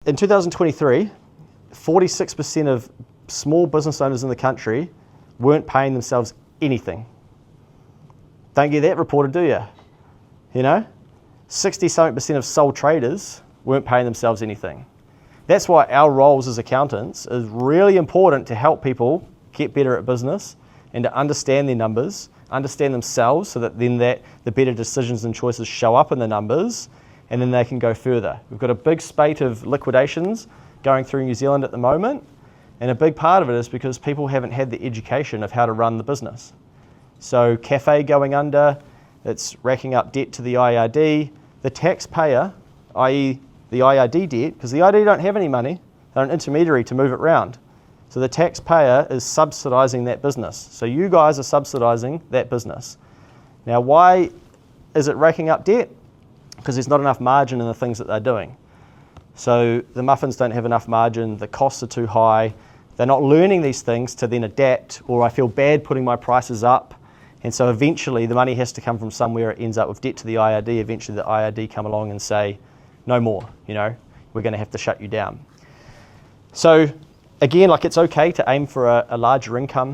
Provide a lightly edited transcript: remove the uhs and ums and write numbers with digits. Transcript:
in 2023, 46% of small business owners in the country weren't paying themselves anything. Don't get that reported, do you? You know? 60-something% of sole traders weren't paying themselves anything. That's why our roles as accountants is really important, to help people get better at business and to understand their numbers, understand themselves, so that then the better decisions and choices show up in the numbers, and then they can go further. We've got a big spate of liquidations going through New Zealand at the moment, and a big part of it is because people haven't had the education of how to run the business. So cafe going under, it's racking up debt to the IRD. The taxpayer, i.e. the IRD debt, because the IRD don't have any money, they're an intermediary to move it around. So the taxpayer is subsidising that business. So you guys are subsidising that business. Now, why is it racking up debt? Because there's not enough margin in the things that they're doing. So the muffins don't have enough margin, the costs are too high, they're not learning these things to then adapt, or I feel bad putting my prices up. And so eventually the money has to come from somewhere. It ends up with debt to the IRD. Eventually the IRD come along and say, no more, you know, we're going to have to shut you down. So again, like, it's okay to aim for a larger income